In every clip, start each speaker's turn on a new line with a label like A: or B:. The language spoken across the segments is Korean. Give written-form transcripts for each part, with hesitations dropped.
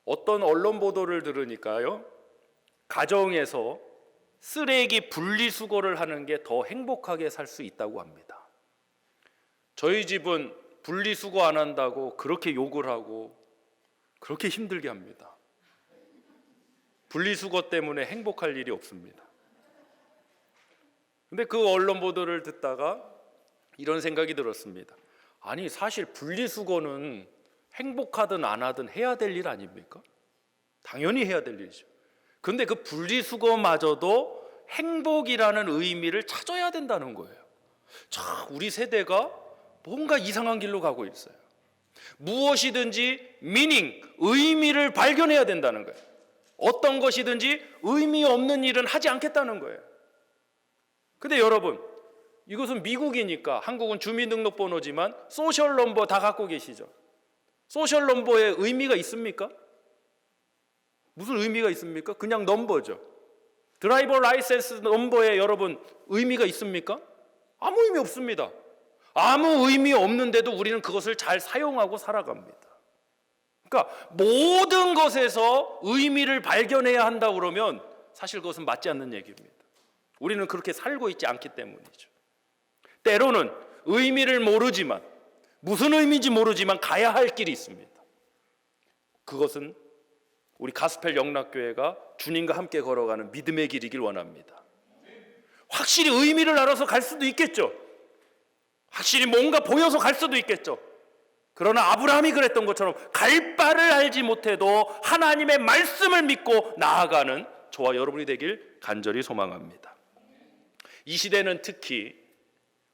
A: 어떤 언론 보도를 들으니까요, 가정에서 쓰레기 분리수거를 하는 게 더 행복하게 살 수 있다고 합니다. 저희 집은 분리수거 안 한다고 그렇게 욕을 하고 그렇게 힘들게 합니다. 분리수거 때문에 행복할 일이 없습니다. 근데 그 언론 보도를 듣다가 이런 생각이 들었습니다. 아니, 사실 분리수거는 행복하든 안 하든 해야 될 일 아닙니까? 당연히 해야 될 일이죠. 근데 그 분리수거마저도 행복이라는 의미를 찾아야 된다는 거예요. 자, 우리 세대가 뭔가 이상한 길로 가고 있어요. 무엇이든지 미닝, 의미를 발견해야 된다는 거예요. 어떤 것이든지 의미 없는 일은 하지 않겠다는 거예요. 근데 여러분, 이것은 미국이니까, 한국은 주민등록번호지만 소셜 넘버 다 갖고 계시죠? 소셜 넘버에 의미가 있습니까? 무슨 의미가 있습니까? 그냥 넘버죠. 드라이버 라이센스 넘버에 여러분 의미가 있습니까? 아무 의미 없습니다. 아무 의미 없는데도 우리는 그것을 잘 사용하고 살아갑니다. 그러니까 모든 것에서 의미를 발견해야 한다 그러면 사실 그것은 맞지 않는 얘기입니다. 우리는 그렇게 살고 있지 않기 때문이죠. 때로는 의미를 모르지만, 무슨 의미인지 모르지만 가야 할 길이 있습니다. 그것은 우리 가스펠 영락교회가 주님과 함께 걸어가는 믿음의 길이길 원합니다. 확실히 의미를 알아서 갈 수도 있겠죠. 확실히 뭔가 보여서 갈 수도 있겠죠. 그러나 아브라함이 그랬던 것처럼 갈 바를 알지 못해도 하나님의 말씀을 믿고 나아가는 저와 여러분이 되길 간절히 소망합니다. 이 시대는 특히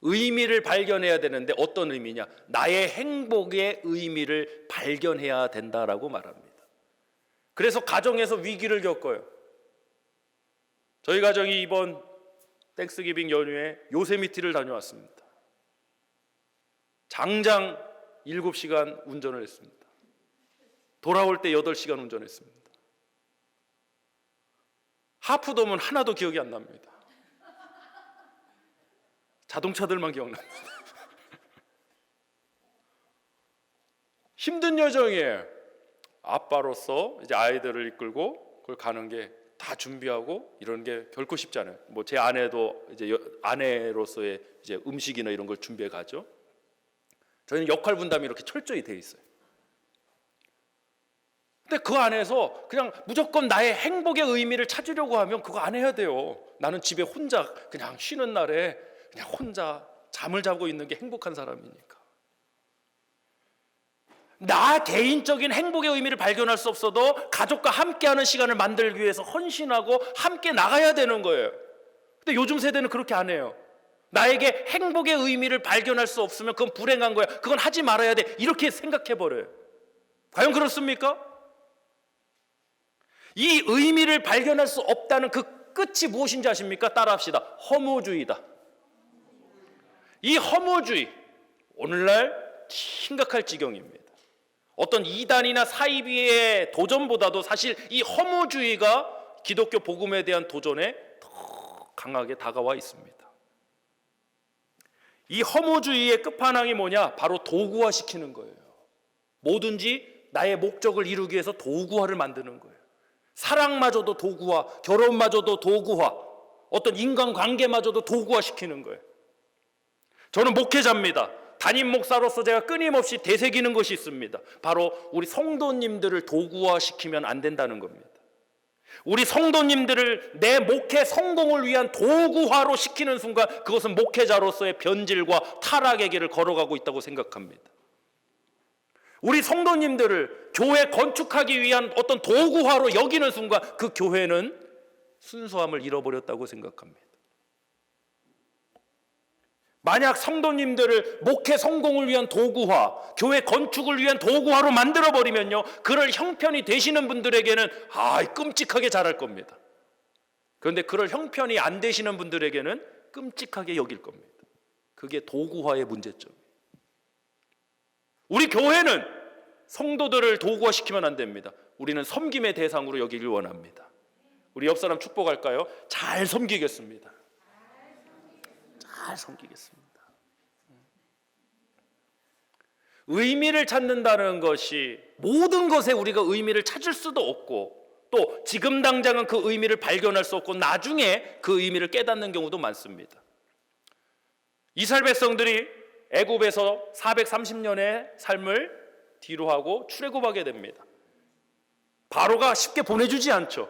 A: 의미를 발견해야 되는데 어떤 의미냐? 나의 행복의 의미를 발견해야 된다라고 말합니다. 그래서 가정에서 위기를 겪어요. 저희 가정이 이번 땡스기빙 연휴에 요세미티를 다녀왔습니다. 장장 7시간 운전을 했습니다. 돌아올 때 8시간 운전했습니다. 하프돔은 하나도 기억이 안 납니다. 자동차들만 기억납니다. 힘든 여정이에요. 아빠로서 이제 아이들을 이끌고 그걸 가는 게 다 준비하고 이런 게 결코 쉽지 않아요. 뭐 제 아내도 이제 아내로서의 이제 음식이나 이런 걸 준비해 가죠. 저희는 역할 분담이 이렇게 철저히 돼 있어요. 근데 그 안에서 그냥 무조건 나의 행복의 의미를 찾으려고 하면 그거 안 해야 돼요. 나는 집에 혼자 그냥 쉬는 날에 그냥 혼자 잠을 자고 있는 게 행복한 사람이니까. 나 개인적인 행복의 의미를 발견할 수 없어도 가족과 함께하는 시간을 만들기 위해서 헌신하고 함께 나가야 되는 거예요. 근데 요즘 세대는 그렇게 안 해요. 나에게 행복의 의미를 발견할 수 없으면 그건 불행한 거야. 그건 하지 말아야 돼. 이렇게 생각해버려요. 과연 그렇습니까? 이 의미를 발견할 수 없다는 그 끝이 무엇인지 아십니까? 따라합시다. 허무주의다. 이 허무주의, 오늘날 심각할 지경입니다. 어떤 이단이나 사이비의 도전보다도 사실 이 허무주의가 기독교 복음에 대한 도전에 더 강하게 다가와 있습니다. 이 허무주의의 끝판왕이 뭐냐? 바로 도구화시키는 거예요. 뭐든지 나의 목적을 이루기 위해서 도구화를 만드는 거예요. 사랑마저도 도구화, 결혼마저도 도구화, 어떤 인간관계마저도 도구화시키는 거예요. 저는 목회자입니다. 담임 목사로서 제가 끊임없이 되새기는 것이 있습니다. 바로 우리 성도님들을 도구화시키면 안 된다는 겁니다. 우리 성도님들을 내 목회 성공을 위한 도구화로 시키는 순간 그것은 목회자로서의 변질과 타락의 길을 걸어가고 있다고 생각합니다. 우리 성도님들을 교회 건축하기 위한 어떤 도구화로 여기는 순간 그 교회는 순수함을 잃어버렸다고 생각합니다. 만약 성도님들을 목회 성공을 위한 도구화, 교회 건축을 위한 도구화로 만들어버리면요, 그럴 형편이 되시는 분들에게는 끔찍하게 잘할 겁니다. 그런데 그럴 형편이 안 되시는 분들에게는 끔찍하게 여길 겁니다. 그게 도구화의 문제점이에요. 우리 교회는 성도들을 도구화시키면 안 됩니다. 우리는 섬김의 대상으로 여기길 원합니다. 우리 옆 사람 축복할까요? 잘 섬기겠습니다. 잘 섬기겠습니다. 의미를 찾는다는 것이 모든 것에 우리가 의미를 찾을 수도 없고, 또 지금 당장은 그 의미를 발견할 수 없고 나중에 그 의미를 깨닫는 경우도 많습니다. 이스라엘 백성들이 애굽에서 430년의 삶을 뒤로 하고 출애굽하게 됩니다. 바로가 쉽게 보내주지 않죠.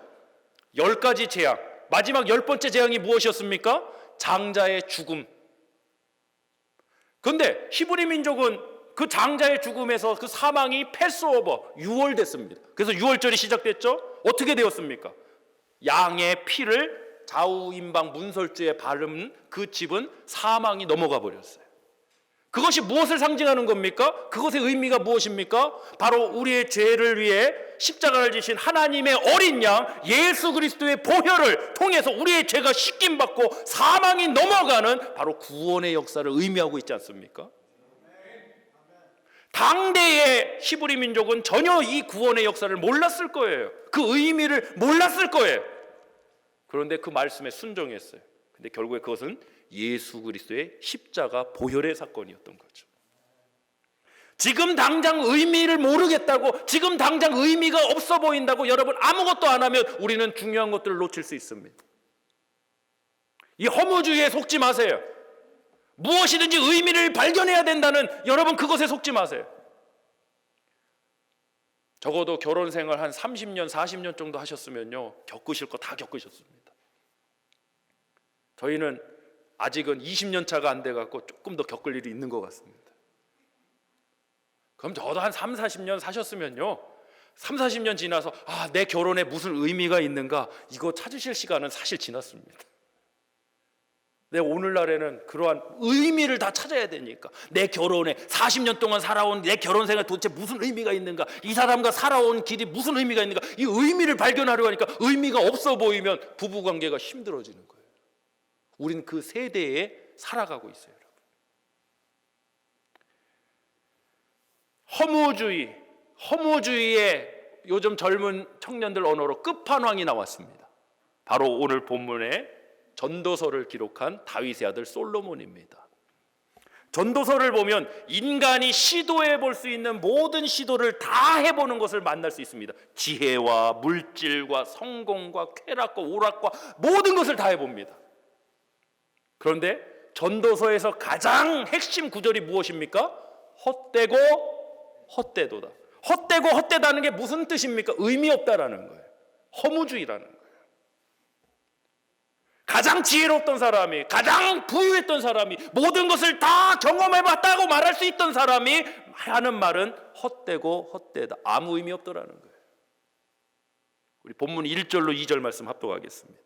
A: 10가지 재앙, 마지막 10번째 재앙이 무엇이었습니까? 장자의 죽음. 그런데 히브리 민족은 그 장자의 죽음에서 그 사망이 패스오버, 유월됐습니다. 그래서 유월절이 시작됐죠. 어떻게 되었습니까? 양의 피를 좌우임방 문설주에 바른 그 집은 사망이 넘어가 버렸어요. 그것이 무엇을 상징하는 겁니까? 그것의 의미가 무엇입니까? 바로 우리의 죄를 위해 십자가를 지신 하나님의 어린 양 예수 그리스도의 보혈을 통해서 우리의 죄가 씻김받고 사망이 넘어가는 바로 구원의 역사를 의미하고 있지 않습니까? 당대의 히브리 민족은 전혀 이 구원의 역사를 몰랐을 거예요. 그 의미를 몰랐을 거예요. 그런데 그 말씀에 순종했어요. 근데 결국에 그것은 예수 그리스도의 십자가 보혈의 사건이었던 거죠. 지금 당장 의미를 모르겠다고, 지금 당장 의미가 없어 보인다고 여러분 아무것도 안 하면 우리는 중요한 것들을 놓칠 수 있습니다. 이 허무주의에 속지 마세요. 무엇이든지 의미를 발견해야 된다는 여러분 그것에 속지 마세요. 적어도 결혼 생활 한 30년, 40년 정도 하셨으면요, 겪으실 거 다 겪으셨습니다. 저희는 아직은 20년 차가 안 돼갖고 조금 더 겪을 일이 있는 것 같습니다. 그럼 저도 한 3, 40년 사셨으면요, 3, 40년 지나서 내 결혼에 무슨 의미가 있는가, 이거 찾으실 시간은 사실 지났습니다. 내 오늘날에는 그러한 의미를 다 찾아야 되니까, 내 결혼에 40년 동안 살아온 내 결혼 생활 도대체 무슨 의미가 있는가, 이 사람과 살아온 길이 무슨 의미가 있는가, 이 의미를 발견하려고 하니까 의미가 없어 보이면 부부관계가 힘들어지는 거예요. 우린 그 세대에 살아가고 있어요. 허무주의의 요즘 젊은 청년들 언어로 끝판왕이 나왔습니다. 바로 오늘 본문에 전도서를 기록한 다윗의 아들 솔로몬입니다. 전도서를 보면 인간이 시도해 볼 수 있는 모든 시도를 다 해보는 것을 만날 수 있습니다. 지혜와 물질과 성공과 쾌락과 오락과 모든 것을 다 해봅니다. 그런데 전도서에서 가장 핵심 구절이 무엇입니까? 헛되고 헛되도다. 헛되고 헛되다는 게 무슨 뜻입니까? 의미 없다라는 거예요. 허무주의라는 거예요. 가장 지혜로웠던 사람이, 가장 부유했던 사람이, 모든 것을 다 경험해봤다고 말할 수 있던 사람이 하는 말은 헛되고 헛되다. 아무 의미 없더라는 거예요. 우리 본문 1절로 2절 말씀 합독하겠습니다.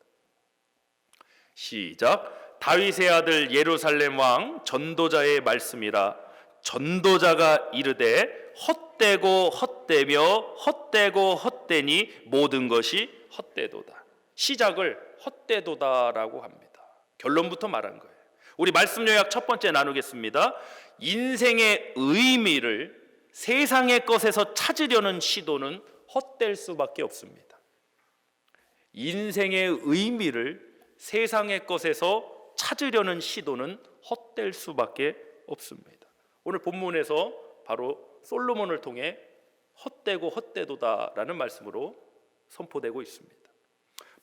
A: 시작. 다윗의 아들 예루살렘 왕 전도자의 말씀이라. 전도자가 이르되 헛되고 헛되며 헛되고 헛되니 모든 것이 헛되도다. 시작을 헛되도다라고 합니다. 결론부터 말한 거예요. 우리 말씀 요약 첫 번째 나누겠습니다. 인생의 의미를 세상의 것에서 찾으려는 시도는 헛될 수밖에 없습니다. 인생의 의미를 세상의 것에서 찾으려는 시도는 헛될 수밖에 없습니다. 오늘 본문에서 바로 솔로몬을 통해 헛되고 헛되도다라는 말씀으로 선포되고 있습니다.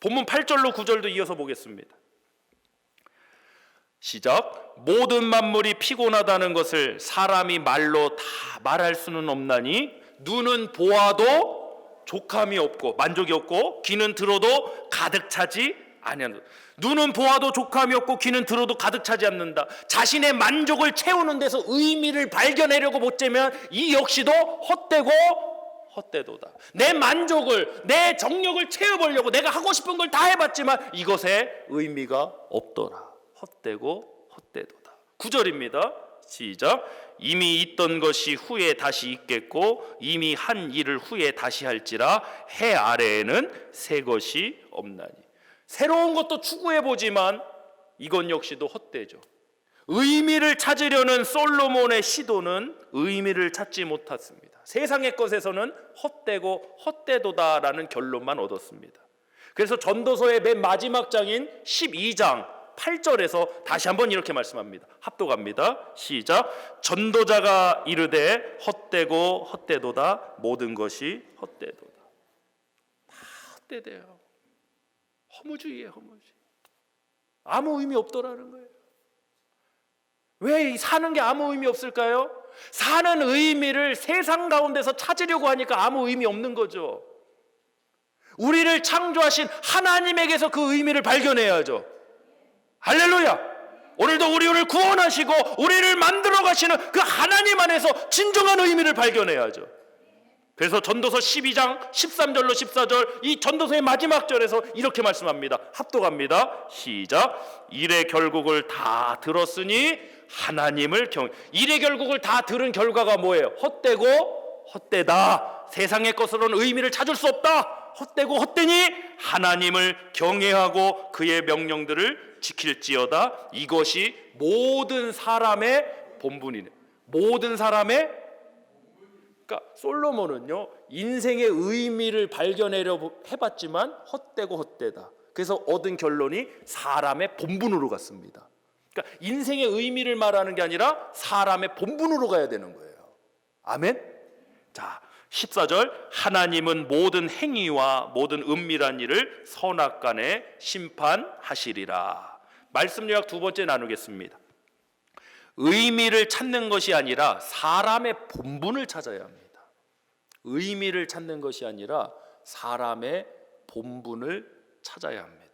A: 본문 8절로 9절도 이어서 보겠습니다. 시작. 모든 만물이 피곤하다는 것을 사람이 말로 다 말할 수는 없나니 눈은 보아도 족함이 없고 만족이 없고 귀는 들어도 가득 차지 아니한다. 눈은 보아도 족함이 없고 귀는 들어도 가득 차지 않는다. 자신의 만족을 채우는 데서 의미를 발견하려고 못 재면 이 역시도 헛되고 헛되도다. 내 만족을, 내 정력을 채워보려고 내가 하고 싶은 걸 다 해봤지만 이것에 의미가 없더라. 헛되고 헛되도다. 9절입니다. 시작. 이미 있던 것이 후에 다시 있겠고 이미 한 일을 후에 다시 할지라 해 아래에는 새 것이 없나니. 새로운 것도 추구해보지만 이건 역시도 헛되죠. 의미를 찾으려는 솔로몬의 시도는 의미를 찾지 못했습니다. 세상의 것에서는 헛되고 헛되도다라는 결론만 얻었습니다. 그래서 전도서의 맨 마지막 장인 12장 8절에서 다시 한번 이렇게 말씀합니다. 합독합니다. 시작. 전도자가 이르되 헛되고 헛되도다. 모든 것이 헛되도다. 다 헛되대요. 허무주의예요, 허무주의. 아무 의미 없더라는 거예요. 왜 사는 게 아무 의미 없을까요? 사는 의미를 세상 가운데서 찾으려고 하니까 아무 의미 없는 거죠. 우리를 창조하신 하나님에게서 그 의미를 발견해야죠. 할렐루야! 오늘도 우리를 구원하시고 우리를 만들어 가시는 그 하나님 안에서 진정한 의미를 발견해야죠. 그래서 전도서 12장 13절로 14절 이 전도서의 마지막 절에서 이렇게 말씀합니다. 합독합니다. 시작. 일의 결국을 다 들었으니 하나님을 일의 결국을 다 들은 결과가 뭐예요? 헛되고 헛되다. 세상의 것으로는 의미를 찾을 수 없다. 헛되고 헛되니 하나님을 경외하고 그의 명령들을 지킬지어다. 이것이 모든 사람의 본분이네. 모든 사람의, 그러니까 솔로몬은요 인생의 의미를 발견하려고 해봤지만 헛되고 헛되다. 그래서 얻은 결론이 사람의 본분으로 갔습니다. 그러니까 인생의 의미를 말하는 게 아니라 사람의 본분으로 가야 되는 거예요. 아멘. 자, 14절. 하나님은 모든 행위와 모든 은밀한 일을 선악간에 심판하시리라. 말씀 요약 두 번째 나누겠습니다. 의미를 찾는 것이 아니라 사람의 본분을 찾아야 합니다. 의미를 찾는 것이 아니라 사람의 본분을 찾아야 합니다.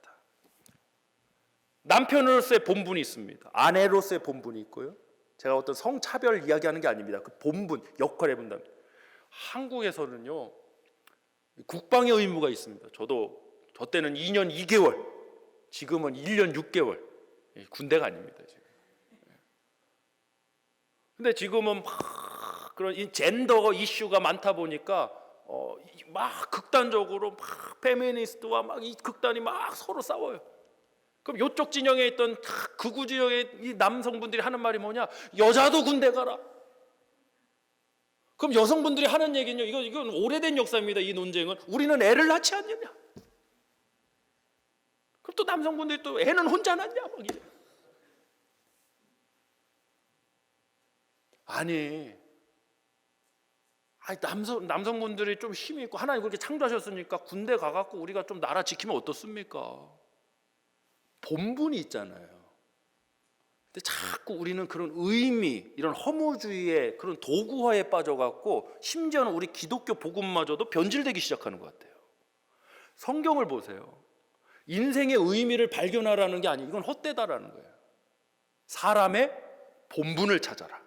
A: 남편으로서의 본분이 있습니다. 아내로서의 본분이 있고요. 제가 어떤 성차별 이야기하는 게 아닙니다. 그 본분, 역할을 해본다면 한국에서는요 국방의 의무가 있습니다. 저 때는 2년 2개월, 지금은 1년 6개월. 군대가 아닙니다 지금. 근데 지금은 막 그런 이 젠더 이슈가 많다 보니까 막 극단적으로 막 페미니스트와 막 이 극단이 막 서로 싸워요. 그럼 이쪽 진영에 있던 극우 진영의 이 남성분들이 하는 말이 뭐냐? 여자도 군대 가라. 그럼 여성분들이 하는 얘기는요, 이건 오래된 역사입니다. 이 논쟁은 우리는 애를 낳지 않느냐? 그럼 또 남성분들이 또 애는 혼자 낳냐? 막 이래. 아니 남성분들이 좀 힘이 있고 하나님 그렇게 창조하셨으니까 군대 가갖고 우리가 좀 나라 지키면 어떻습니까? 본분이 있잖아요. 근데 자꾸 우리는 그런 의미, 이런 허무주의의 그런 도구화에 빠져갖고 심지어는 우리 기독교 복음마저도 변질되기 시작하는 것 같아요. 성경을 보세요. 인생의 의미를 발견하라는 게 아니고 이건 헛되다라는 거예요. 사람의 본분을 찾아라.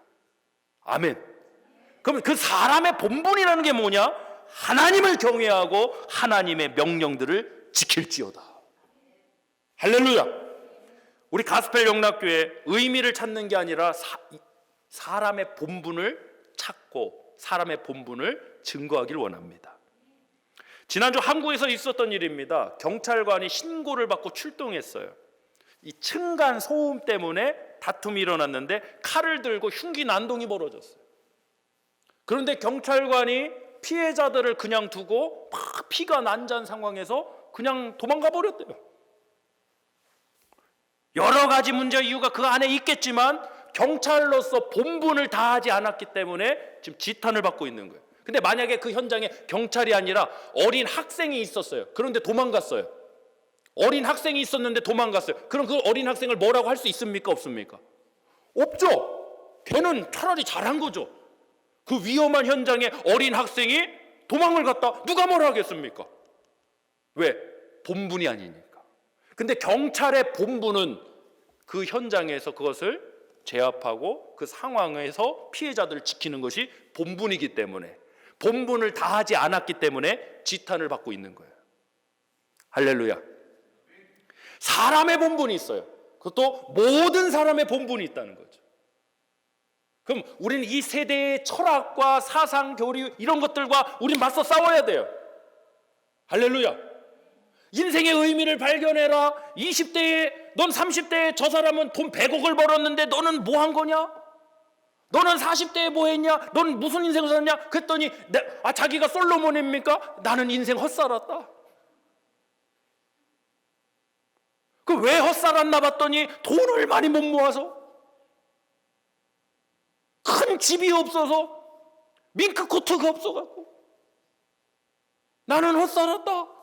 A: 아멘. 그럼 그 사람의 본분이라는 게 뭐냐? 하나님을 경외하고 하나님의 명령들을 지킬지어다. 할렐루야. 우리 가스펠 영락교회 의미를 찾는 게 아니라 사람의 본분을 찾고 사람의 본분을 증거하길 원합니다. 지난주 한국에서 있었던 일입니다. 경찰관이 신고를 받고 출동했어요. 이 층간 소음 때문에 다툼이 일어났는데 칼을 들고 흉기 난동이 벌어졌어요. 그런데 경찰관이 피해자들을 그냥 두고 막 피가 난잔 상황에서 그냥 도망가 버렸대요. 여러 가지 문제 이유가 그 안에 있겠지만 경찰로서 본분을 다하지 않았기 때문에 지금 지탄을 받고 있는 거예요. 근데 만약에 그 현장에 경찰이 아니라 어린 학생이 있었어요. 그런데 도망갔어요. 어린 학생이 있었는데 도망갔어요. 그럼 그 어린 학생을 뭐라고 할 수 있습니까? 없습니까? 없죠. 걔는 차라리 잘한 거죠. 그 위험한 현장에 어린 학생이 도망을 갔다 누가 뭐라 하겠습니까? 왜? 본분이 아니니까. 근데 경찰의 본분은 그 현장에서 그것을 제압하고 그 상황에서 피해자들을 지키는 것이 본분이기 때문에 본분을 다하지 않았기 때문에 지탄을 받고 있는 거예요. 할렐루야. 사람의 본분이 있어요. 그것도 모든 사람의 본분이 있다는 거죠. 그럼 우리는 이 세대의 철학과 사상, 교리 이런 것들과 우린 맞서 싸워야 돼요. 할렐루야. 인생의 의미를 발견해라. 20대에 넌 30대에 저 사람은 돈 100억을 벌었는데 너는 뭐 한 거냐? 너는 40대에 뭐 했냐? 넌 무슨 인생을 살았냐? 그랬더니 자기가 솔로몬입니까? 나는 인생 헛살았다. 그 왜 헛살았나 봤더니 돈을 많이 못 모아서, 큰 집이 없어서, 밍크코트가 없어갖고 나는 헛살았다.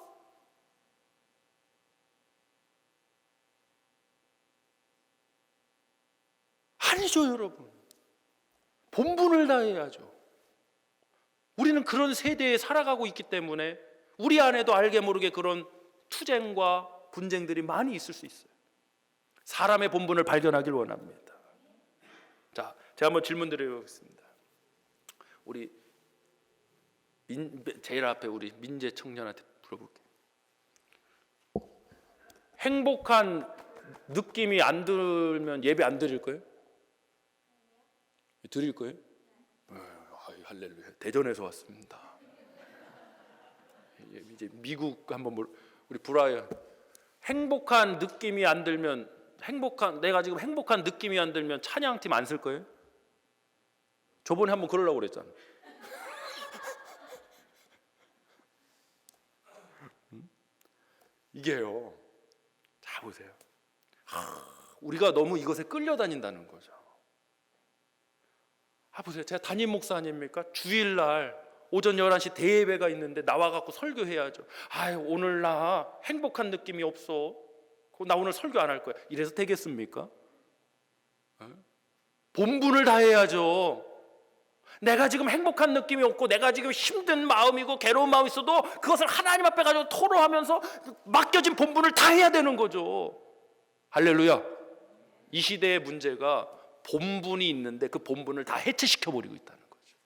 A: 아니죠, 여러분. 본분을 다해야죠. 우리는 그런 세대에 살아가고 있기 때문에 우리 안에도 알게 모르게 그런 투쟁과 분쟁들이 많이 있을 수 있어요. 사람의 본분을 발견하길 원합니다. 자, 제가 한번 질문 드려보겠습니다. 우리 제일 앞에 우리 민재 청년한테 물어볼게요. 행복한 느낌이 안 들면 예배 안 드릴 거예요? 드릴 거예요? 할렐루야. 대전에서 왔습니다. 이제 미국 한번 우리 브라이언, 행복한 느낌이 안 들면, 내가 지금 행복한 느낌이 안 들면 찬양팀 안 쓸 거예요? 저번에 한번 그러려고 그랬잖아. 이게요. 자, 보세요. 우리가 너무 이것에 끌려다닌다는 거죠. 보세요. 제가 담임 목사 아닙니까? 주일날 오전 11시 대예배가 있는데 나와갖고 설교해야죠. 오늘 나 행복한 느낌이 없어. 나 오늘 설교 안 할 거야. 이래서 되겠습니까? 본분을 다해야죠. 내가 지금 행복한 느낌이 없고 내가 지금 힘든 마음이고 괴로운 마음이 있어도 그것을 하나님 앞에 가지고 토로하면서 맡겨진 본분을 다해야 되는 거죠. 할렐루야. 이 시대의 문제가 본분이 있는데 그 본분을 다 해체시켜버리고 있다는 거죠.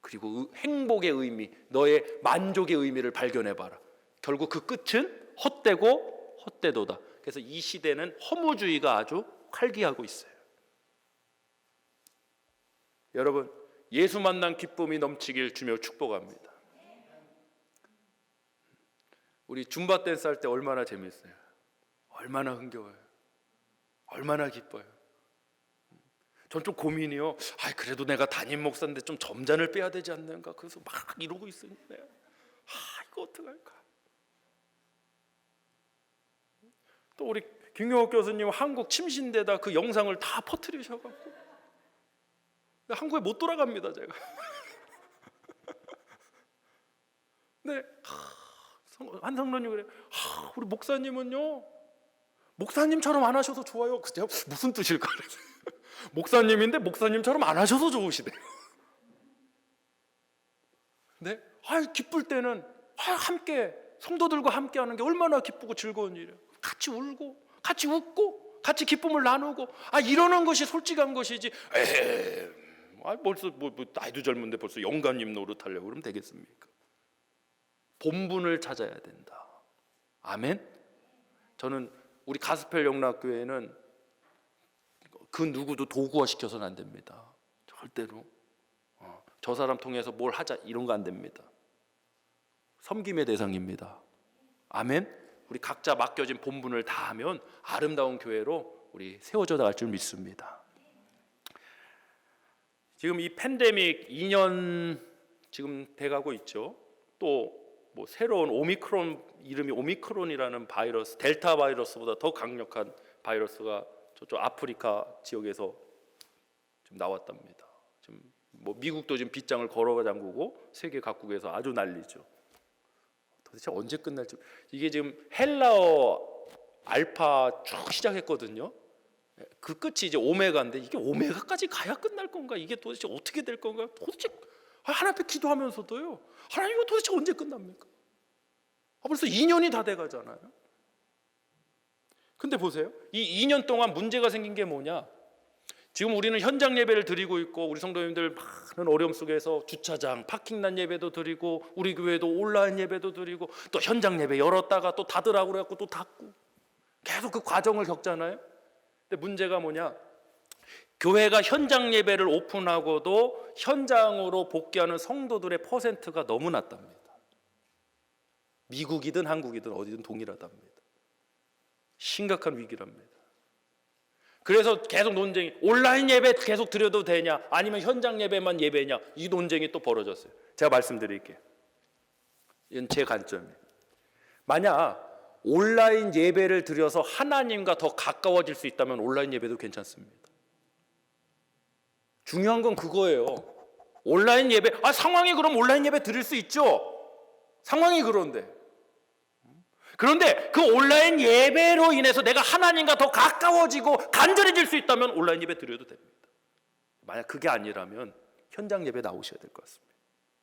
A: 그리고 행복의 의미, 너의 만족의 의미를 발견해봐라. 결국 그 끝은 헛되고 헛되도다. 그래서 이 시대는 허무주의가 아주 활기하고 있어요. 여러분, 예수 만난 기쁨이 넘치길 주며 축복합니다. 우리 줌바 댄스 할 때 얼마나 재밌어요. 얼마나 흥겨워요. 얼마나 기뻐요. 전 좀 고민이요. 그래도 내가 담임 목사인데 좀 점잔을 빼야 되지 않는가. 그래서 막 이러고 있었는데 이거 어떡할까. 또 우리 김경옥 교수님 한국 침신대다 그 영상을 다 퍼뜨리셔갖고 한국에 못 돌아갑니다, 제가. 네, 한성론이 그래. 우리 목사님은요, 목사님처럼 안 하셔서 좋아요. 제가 무슨 뜻일까? 목사님인데 목사님처럼 안 하셔서 좋으시대요. 네, 기쁠 때는 함께 성도들과 함께 하는 게 얼마나 기쁘고 즐거운 일이에요. 같이 울고, 같이 웃고, 같이 기쁨을 나누고, 이러는 것이 솔직한 것이지. 벌써 나이도 젊은데 벌써 영감님 노릇하려고 그러면 되겠습니까? 본분을 찾아야 된다. 아멘. 저는 우리 가스펠 영락교회는 그 누구도 도구화 시켜서는 안 됩니다. 절대로. 저 사람 통해서 뭘 하자 이런 거 안 됩니다. 섬김의 대상입니다. 아멘. 우리 각자 맡겨진 본분을 다하면 아름다운 교회로 우리 세워져 나갈 줄 믿습니다. 지금 이 팬데믹 2년 지금 돼가고 있죠. 또 뭐 새로운 오미크론, 이름이 오미크론이라는 바이러스, 델타 바이러스보다 더 강력한 바이러스가 저쪽 아프리카 지역에서 좀 나왔답니다. 지금 뭐 미국도 지금 빗장을 걸어 잠그고 세계 각국에서 아주 난리죠. 도대체 언제 끝날지. 이게 지금 헬라어 알파 쭉 시작했거든요. 그 끝이 이제 오메가인데 이게 오메가까지 가야 끝날 건가? 이게 도대체 어떻게 될 건가? 도대체 하나님 앞에 기도하면서도요. 하나님 이거 도대체 언제 끝납니까? 벌써 2년이 다 돼가잖아요. 근데 보세요. 이 2년 동안 문제가 생긴 게 뭐냐? 지금 우리는 현장 예배를 드리고 있고 우리 성도님들 많은 어려움 속에서 주차장, 파킹난 예배도 드리고 우리 교회도 온라인 예배도 드리고 또 현장 예배 열었다가 또 닫으라고 그래갖고 또 닫고 계속 그 과정을 겪잖아요. 근데 문제가 뭐냐? 교회가 현장 예배를 오픈하고도 현장으로 복귀하는 성도들의 퍼센트가 너무 낮답니다. 미국이든 한국이든 어디든 동일하답니다. 심각한 위기랍니다. 그래서 계속 논쟁이, 온라인 예배 계속 드려도 되냐 아니면 현장 예배만 예배냐, 이 논쟁이 또 벌어졌어요. 제가 말씀드릴게요. 이건 제 관점이에요. 만약 온라인 예배를 드려서 하나님과 더 가까워질 수 있다면 온라인 예배도 괜찮습니다. 중요한 건 그거예요. 온라인 예배, 상황이 그럼 온라인 예배 드릴 수 있죠. 상황이 그런데 그 온라인 예배로 인해서 내가 하나님과 더 가까워지고 간절해질 수 있다면 온라인 예배 드려도 됩니다. 만약 그게 아니라면 현장 예배 나오셔야 될 것 같습니다.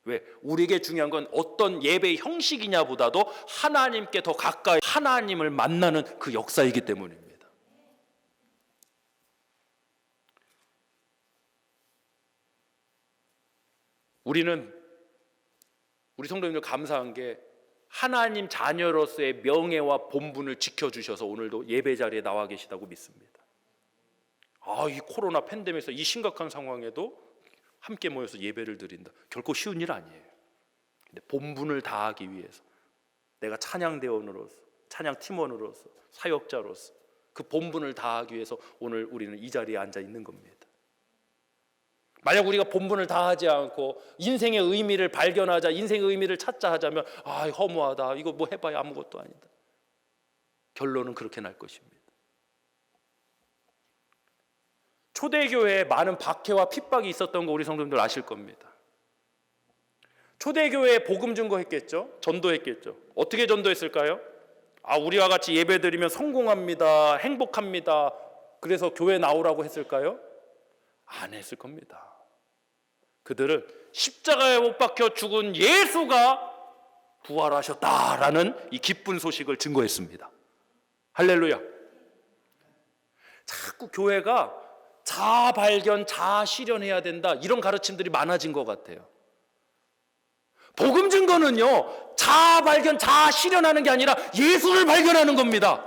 A: 왜? 우리에게 중요한 건 어떤 예배의 형식이냐 보다도 하나님께 더 가까이 하나님을 만나는 그 역사이기 때문입니다. 우리 성도님들 감사한 게 하나님 자녀로서의 명예와 본분을 지켜주셔서 오늘도 예배 자리에 나와 계시다고 믿습니다. 이 코로나 팬데믹에서 이 심각한 상황에도 함께 모여서 예배를 드린다. 결코 쉬운 일 아니에요. 근데 본분을 다하기 위해서 내가 찬양대원으로서, 찬양팀원으로서, 사역자로서 그 본분을 다하기 위해서 오늘 우리는 이 자리에 앉아 있는 겁니다. 만약 우리가 본분을 다하지 않고 인생의 의미를 발견하자, 인생의 의미를 찾자 하자면 허무하다, 이거 뭐 해봐야 아무것도 아니다. 결론은 그렇게 날 것입니다. 초대교회에 많은 박해와 핍박이 있었던 거 우리 성도님들 아실 겁니다. 초대교회에 복음 증거했겠죠? 전도했겠죠? 어떻게 전도했을까요? 우리와 같이 예배드리면 성공합니다, 행복합니다, 그래서 교회 나오라고 했을까요? 안 했을 겁니다. 그들은 십자가에 못 박혀 죽은 예수가 부활하셨다라는 이 기쁜 소식을 증거했습니다. 할렐루야. 자꾸 교회가 자아 발견, 자아 실현해야 된다, 이런 가르침들이 많아진 것 같아요. 복음 증거는요, 자아 발견, 자아 실현하는 게 아니라 예수를 발견하는 겁니다.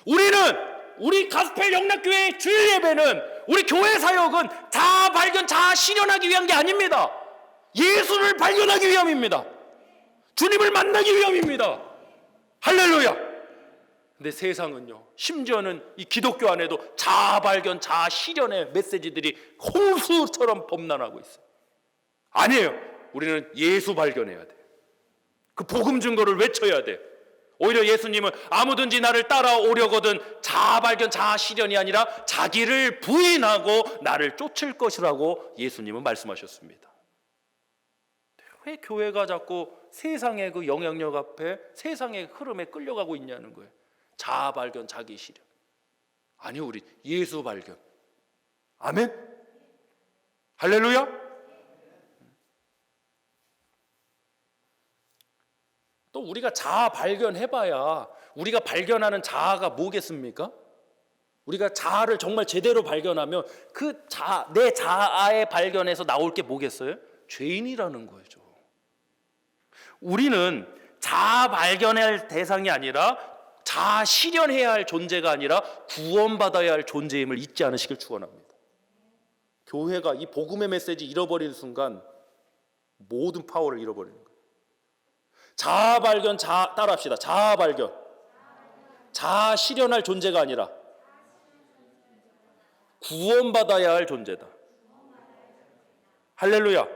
A: 우리 가스펠 영락교회의 주일 예배는, 우리 교회 사역은 자아 발견, 자아 실현하기 위한 게 아닙니다. 예수를 발견하기 위함입니다. 주님을 만나기 위함입니다. 할렐루야. 근데 세상은요, 심지어는 이 기독교 안에도 자아 발견, 자아 실현의 메시지들이 홍수처럼 범람하고 있어요. 아니에요. 우리는 예수 발견해야 돼요. 그 복음 증거를 외쳐야 돼요. 오히려 예수님은 아무든지 나를 따라오려거든 자아 발견, 자아 실현이 아니라 자기를 부인하고 나를 쫓을 것이라고 예수님은 말씀하셨습니다. 왜 교회가 자꾸 세상의 그 영향력 앞에, 세상의 흐름에 끌려가고 있냐는 거예요. 자아 발견, 자기 실현. 아니, 우리 예수 발견. 아멘. 할렐루야. 또 우리가 자아 발견해봐야 우리가 발견하는 자아가 뭐겠습니까? 우리가 자아를 정말 제대로 발견하면 그 내 자아의 발견에서 나올 게 뭐겠어요? 죄인이라는 거죠. 우리는 자아 발견할 대상이 아니라 자아 실현해야 할 존재가 아니라 구원받아야 할 존재임을 잊지 않으시길 축원합니다. 교회가 이 복음의 메시지 잃어버리는 순간 모든 파워를 잃어버리는 거예요. 자아 발견, 따라합시다. 자아 발견, 자아 실현할 존재가 아니라 구원받아야 할 존재다. 할렐루야.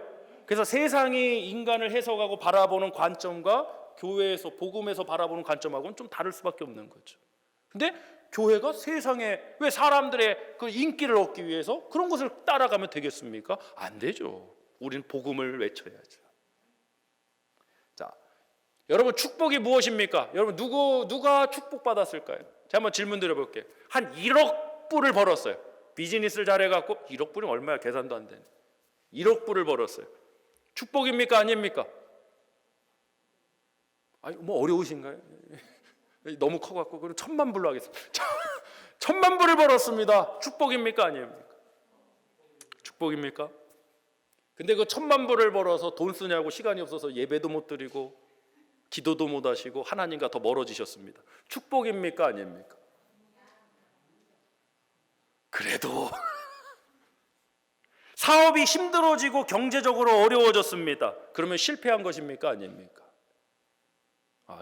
A: 그래서 세상이 인간을 해석하고 바라보는 관점과 교회에서, 복음에서 바라보는 관점하고는 좀 다를 수밖에 없는 거죠. 근데 교회가 세상에, 왜 사람들의 그 인기를 얻기 위해서 그런 것을 따라가면 되겠습니까? 안 되죠. 우리는 복음을 외쳐야죠. 자, 여러분, 축복이 무엇입니까? 여러분, 누가 축복받았을까요? 제가 한번 질문 드려볼게요. 한 1억 불을 벌었어요. 비즈니스를 잘해갖고 1억 불이 얼마야? 계산도 안 되네. 1억 불을 벌었어요. 축복입니까? 아닙니까? 뭐 어려우신가요? 너무 커갖고 그럼 1,000만 불로 하겠습니다. 1,000만 불을 벌었습니다. 축복입니까? 아닙니까? 축복입니까? 근데 그 1,000만 불을 벌어서 돈 쓰냐고 시간이 없어서 예배도 못 드리고 기도도 못 하시고 하나님과 더 멀어지셨습니다. 축복입니까? 아닙니까? 그래도 사업이 힘들어지고 경제적으로 어려워졌습니다. 그러면 실패한 것입니까? 아닙니까?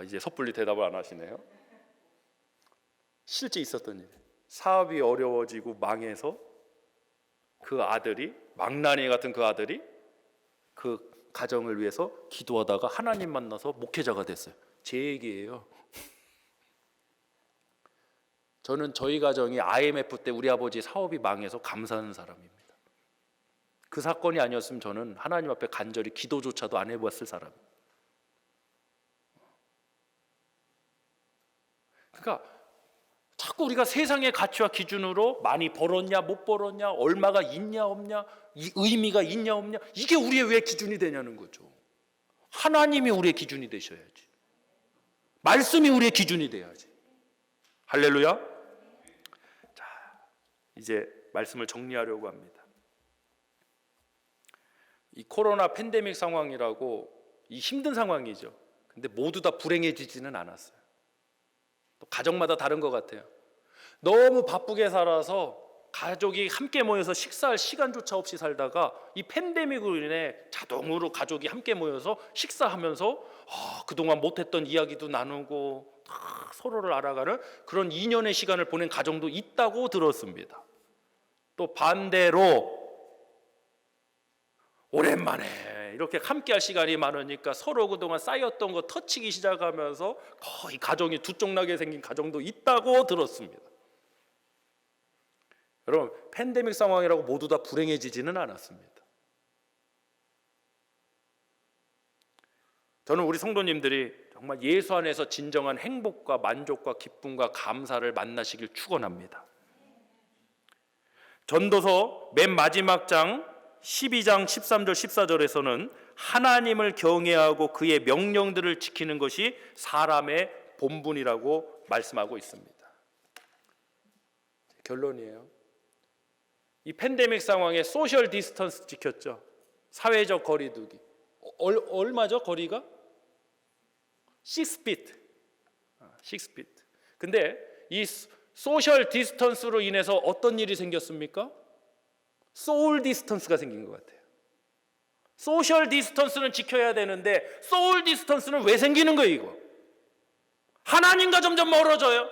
A: 이제 섣불리 대답을 안 하시네요. 실제 있었던 일. 사업이 어려워지고 망해서 그 아들이, 망나니 같은 그 아들이 그 가정을 위해서 기도하다가 하나님 만나서 목회자가 됐어요. 제 얘기예요. 저는 저희 가정이 IMF 때 우리 아버지 사업이 망해서 감사하는 사람입니다. 그 사건이 아니었으면 저는 하나님 앞에 간절히 기도조차도 안 해봤을 사람입니다. 그러니까 자꾸 우리가 세상의 가치와 기준으로 많이 벌었냐 못 벌었냐, 얼마가 있냐 없냐, 이 의미가 있냐 없냐, 이게 우리의 왜 기준이 되냐는 거죠. 하나님이 우리의 기준이 되셔야지. 말씀이 우리의 기준이 돼야지. 할렐루야. 자, 이제 말씀을 정리하려고 합니다. 이 코로나 팬데믹 상황이라고 이 힘든 상황이죠. 근데 모두 다 불행해지지는 않았어요. 또 가정마다 다른 것 같아요. 너무 바쁘게 살아서 가족이 함께 모여서 식사할 시간조차 없이 살다가 이 팬데믹으로 인해 자동으로 가족이 함께 모여서 식사하면서 그동안 못했던 이야기도 나누고 서로를 알아가는 그런 2년의 시간을 보낸 가정도 있다고 들었습니다. 또 반대로 오랜만에 이렇게 함께할 시간이 많으니까 서로 그동안 쌓였던 거 터치기 시작하면서 거의 가정이 두쪽나게 생긴 가정도 있다고 들었습니다. 여러분, 팬데믹 상황이라고 모두 다 불행해지지는 않았습니다. 저는 우리 성도님들이 정말 예수 안에서 진정한 행복과 만족과 기쁨과 감사를 만나시길 축원합니다. 전도서 맨 마지막 장 12장 13절 14절에서는 하나님을 경외하고 그의 명령들을 지키는 것이 사람의 본분이라고 말씀하고 있습니다. 결론이에요. 이 팬데믹 상황에 소셜 디스턴스 지켰죠. 사회적 거리두기. 얼마죠? 거리가? 6피트. 6피트. 근데 이 소셜 디스턴스로 인해서 어떤 일이 생겼습니까? 소울 디스턴스가 생긴 것 같아요. 소셜 디스턴스는 지켜야 되는데 소울 디스턴스는 왜 생기는 거예요, 이거? 하나님과 점점 멀어져요.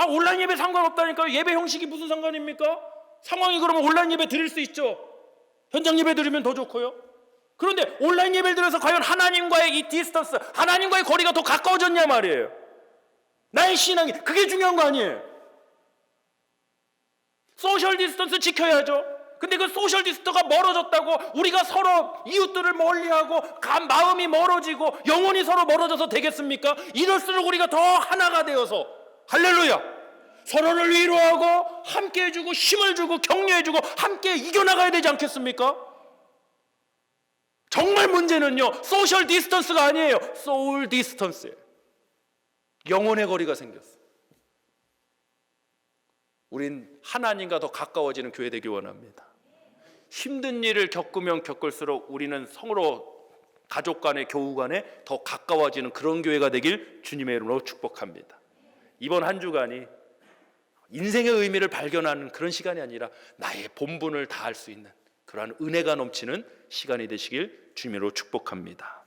A: 온라인 예배 상관없다니까요. 예배 형식이 무슨 상관입니까? 상황이 그러면 온라인 예배 드릴 수 있죠. 현장 예배 드리면 더 좋고요. 그런데 온라인 예배를 드려서 과연 하나님과의 이 디스턴스, 하나님과의 거리가 더 가까워졌냐 말이에요. 나의 신앙이 그게 중요한 거 아니에요. 소셜 디스턴스 지켜야죠. 근데 그 소셜 디스턴스가 멀어졌다고 우리가 서로 이웃들을 멀리하고 마음이 멀어지고 영혼이 서로 멀어져서 되겠습니까? 이럴수록 우리가 더 하나가 되어서 할렐루야, 서로를 위로하고 함께 해주고 힘을 주고 격려해주고 함께 이겨나가야 되지 않겠습니까? 정말 문제는요, 소셜 디스턴스가 아니에요. 소울 디스턴스예요. 영혼의 거리가 생겼어. 우린 하나님과 더 가까워지는 교회 되기 원합니다. 힘든 일을 겪으면 겪을수록 우리는 서로 가족 간의 교우 간에 더 가까워지는 그런 교회가 되길 주님의 이름으로 축복합니다. 이번 한 주간이 인생의 의미를 발견하는 그런 시간이 아니라 나의 본분을 다할 수 있는 그러한 은혜가 넘치는 시간이 되시길 주님으로 축복합니다.